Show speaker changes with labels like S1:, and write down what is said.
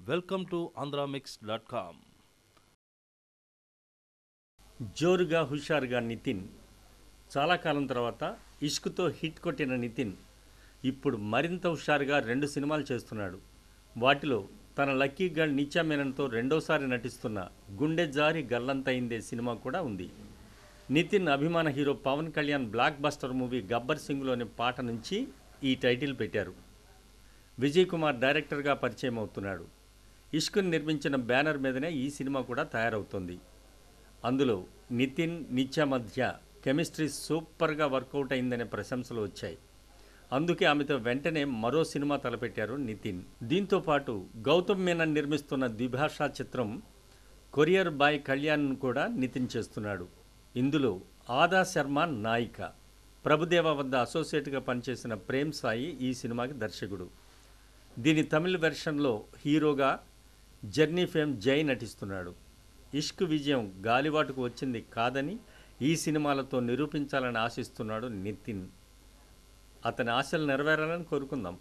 S1: Welcome to andhramix.com.
S2: జోరుగా హుషారుగా నితిన్ చాలా కాలం తర్వాత ఇష్క్తో హిట్ కొట్టిన నితిన్ ఇప్పుడు మరింత హుషారుగా 2 సినిమాలు చేస్తున్నాడు. వాటిలో తన లక్కీ గర్ల్ నిత్యా మేనన్తో రెండోసారి నటిస్తున్న గుండె జారి గల్లంతైందే సినిమా కూడా ఉంది. నితిన్ అభిమాన hero Pawan Kalyan blockbuster movie Gabbar సింగ్లోని పాట నుంచి ఈ టైటిల్ పెట్టారు. విజయ్ కుమార్ డైరెక్టర్గా పరిచయం అవుతున్నాడు. ఇష్క్ను నిర్మించిన బ్యానర్ మీదనే ఈ సినిమా కూడా తయారవుతోంది. అందులో నితిన్ నిత్య మధ్య కెమిస్ట్రీ సూపర్గా వర్కౌట్ అయిందనే ప్రశంసలు వచ్చాయి. అందుకే ఆమెతో వెంటనే మరో సినిమా తలపెట్టారు నితిన్. దీంతోపాటు గౌతమ్ మీనన్ నిర్మిస్తున్న ద్విభాషా చిత్రం కొరియర్ బాయ్ కళ్యాణ్ను కూడా నితిన్ చేస్తున్నాడు. ఇందులో ఆదా శర్మ నాయిక. ప్రభుదేవ వద్ద అసోసియేట్గా పనిచేసిన ప్రేమ్ సాయి ఈ సినిమాకి దర్శకుడు. దీని తమిళ వెర్షన్లో హీరోగా జర్నీ ఫేమ్ జై నటిస్తున్నాడు. ఇష్క్ విజయం గాలివాటుకు వచ్చింది కాదని ఈ సినిమాలతో నిరూపించాలని ఆశిస్తున్నాడు నితిన్. అతని ఆశలు నెరవేరాలని కోరుకుందాం.